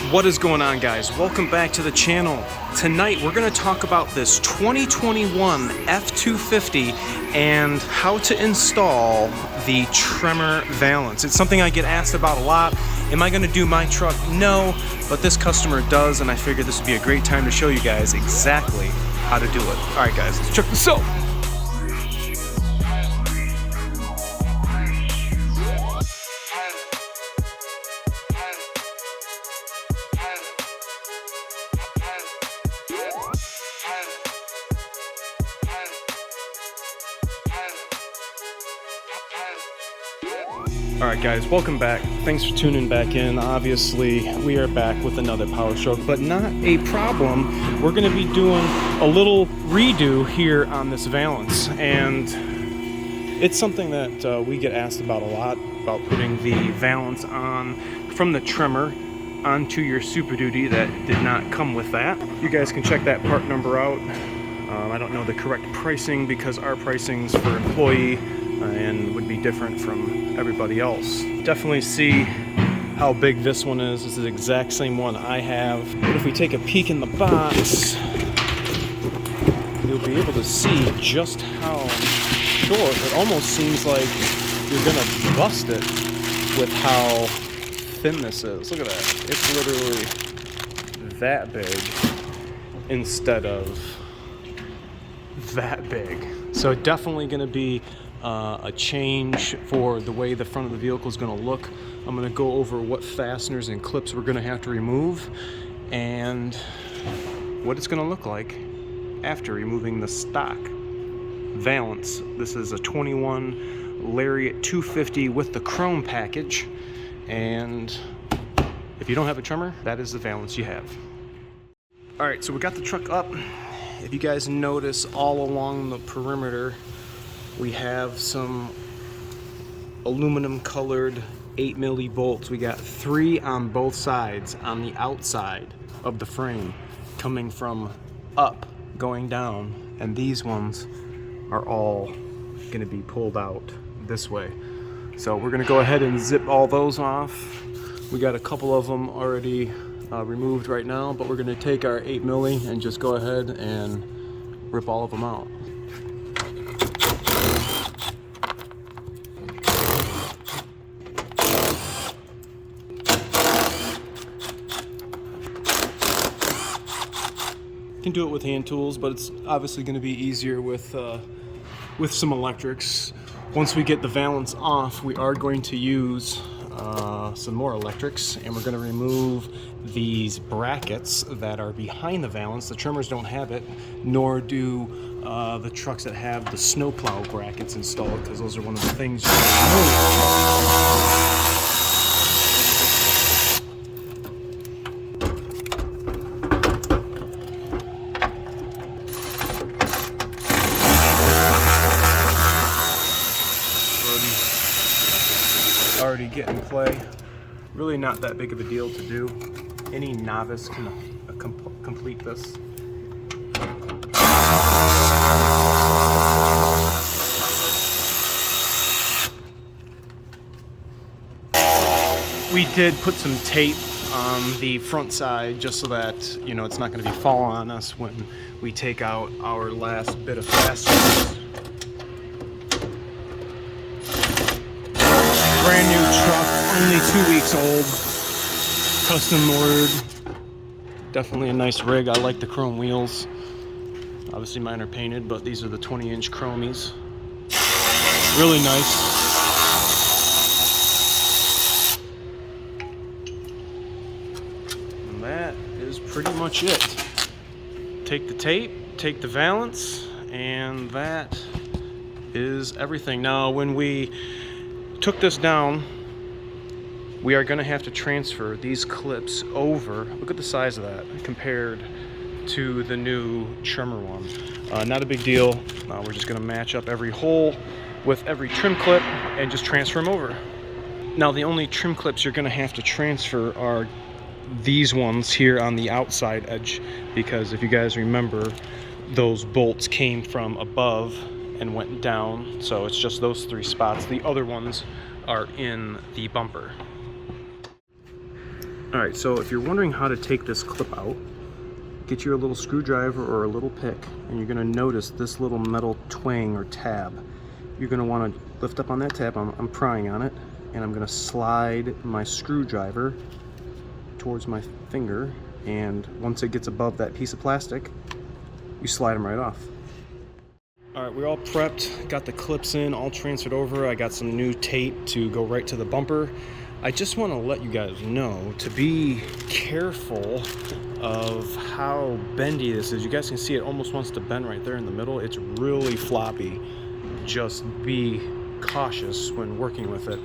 What is going on, guys? Welcome back to the channel. Tonight we're going to talk about this 2021 F250 and how to install the Tremor Valance. It's something I get asked about a lot. Am I going to do my truck? No, but this customer does, and I figured this would be a great time to show you guys exactly how to do it. All right, guys, let's check this out. Alright guys, welcome back. Thanks for tuning back in. Obviously, we are back with another power stroke, but not a problem. We're going to be doing a little redo here on this Valance, and it's something that we get asked about a lot, about putting the Valance on from the Tremor onto your Superduty that did not come with that. You guys can check that part number out. I don't know the correct pricing because our pricing's for employee and would be different from everybody else. Definitely see how big this one is. This is the exact same one I have. But if we take a peek in the box, you'll be able to see just how short. It almost seems like you're gonna bust it with how thin this is. Look at that. It's literally that big instead of that big. So definitely gonna be a change for the way the front of the vehicle is going to look. I'm going to go over what fasteners and clips we're going to have to remove and what it's going to look like after removing the stock Valance. This is a 21 Lariat 250 with the chrome package, and if you don't have a Tremor, that is the Valance you have. Alright, so we got the truck up. If you guys notice, all along the perimeter we have some aluminum colored 8mm bolts. We got 3 on both sides on the outside of the frame, coming from up going down, and these ones are all going to be pulled out this way. So we're going to go ahead and zip all those off. We got a couple of them already removed right now, but we're going to take our 8mm and just go ahead and rip all of them out. Can do it with hand tools, but it's obviously going to be easier with some electrics. Once we get the Valance off, we are going to use some more electrics, and we're going to remove these brackets that are behind the Valance. The Tremors don't have it, nor do the trucks that have the snowplow brackets installed, because those are one of the things you remove. Already get in play. Really not that big of a deal to do. Any novice can complete this. We did put some tape on the front side just so that, you know, it's not going to be falling on us when we take out our last bit of fasteners. Brand new truck, only 2 weeks old, custom ordered. Definitely a nice rig. I like the chrome wheels. Obviously mine are painted, but these are the 20-inch chromies. Really nice. And that is pretty much it. Take the tape, take the Valance, and that is everything. Now when we took this down, we are going to have to transfer these clips over. Look at the size of that compared to the new Tremor one. Not a big deal. We're just going to match up every hole with every trim clip and just transfer them over. Now the only trim clips you're going to have to transfer are these ones here on the outside edge, because if you guys remember, those bolts came from above and went down, so it's just those 3 spots. The other ones are in the bumper. All right, so if you're wondering how to take this clip out, get your little screwdriver or a little pick, and you're gonna notice this little metal twang or tab. You're gonna wanna lift up on that tab, I'm prying on it, and I'm gonna slide my screwdriver towards my finger, and once it gets above that piece of plastic, you slide them right off. All right, we're all prepped, got the clips in, all transferred over. I got some new tape to go right to the bumper. I just want to let you guys know to be careful of how bendy this is. You guys can see it almost wants to bend right there in the middle. It's really floppy. Just be cautious when working with it.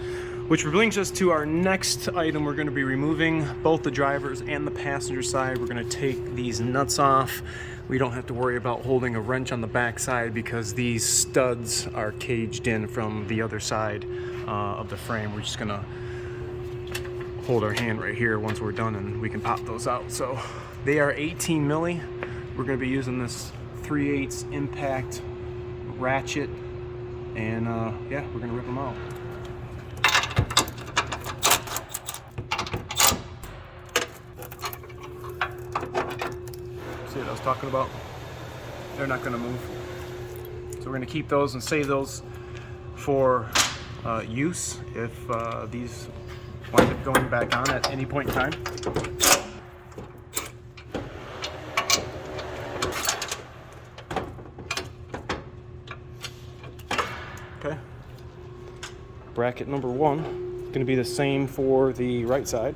Which brings us to our next item. We're going to be removing both the driver's and the passenger side. We're going to take these nuts off. We don't have to worry about holding a wrench on the back side because these studs are caged in from the other side of the frame. We're just going to hold our hand right here once we're done and we can pop those out. So they are 18 milli. We're going to be using this 3/8 impact ratchet, and yeah, we're going to rip them out. See what I was talking about? They're not going to move. So we're going to keep those and save those for use if these wind up going back on at any point in time. Okay. Bracket number 1 going to be the same for the right side.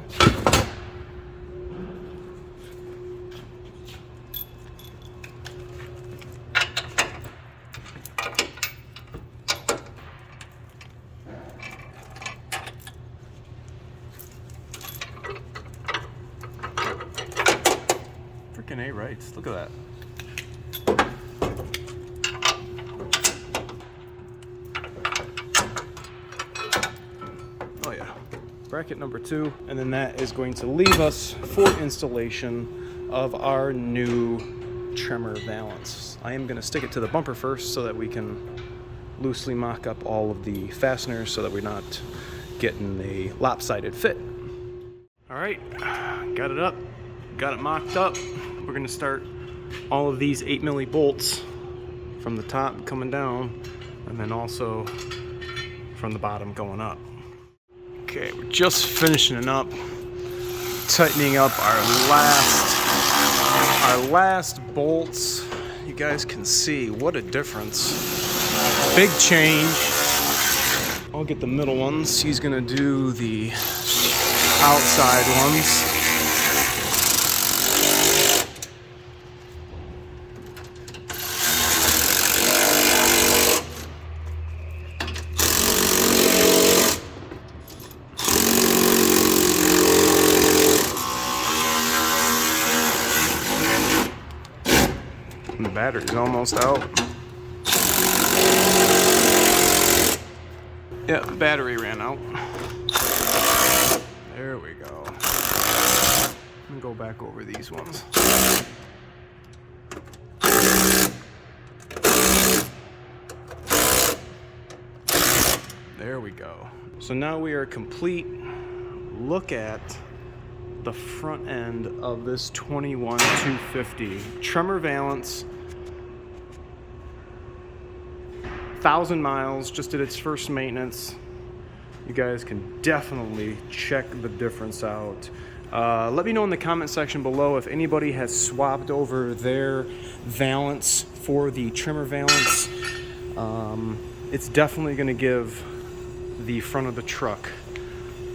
Freaking A rights, look at that. Oh yeah, bracket number 2, and then that is going to leave us for installation of our new Tremor Valance. I am going to stick it to the bumper first so that we can loosely mock up all of the fasteners so that we're not getting a lopsided fit. All right, got it up, got it mocked up. We're going to start all of these 8 milli bolts from the top coming down, and then also from the bottom going up. Okay, we're just finishing it up, tightening up our last bolts. You guys can see what a difference. Big change. I'll get the middle ones. He's gonna do the outside ones. And the battery's almost out. Yeah, the battery ran out. There we go. Let me go back over these ones. There we go. So now we are complete. Look at the front end of this 250 Tremor Valance. 1,000 miles, just did its first maintenance. You guys can definitely check the difference out. Let me know in the comment section below if anybody has swapped over their Valance for the Tremor Valance. It's definitely going to give the front of the truck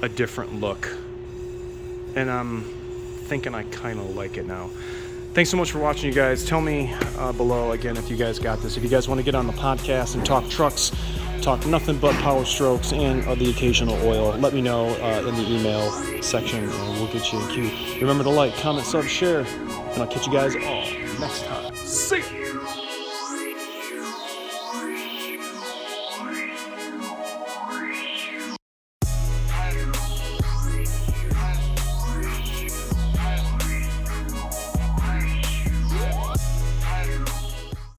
a different look, and I'm thinking I kind of like it now. Thanks so much for watching, you guys. Tell me below again if you guys got this. If you guys want to get on the podcast and talk trucks, talk nothing but power strokes and the occasional oil, let me know in the email section and we'll get you in queue. Remember to like, comment, sub, share, and I'll catch you guys all next time. See ya!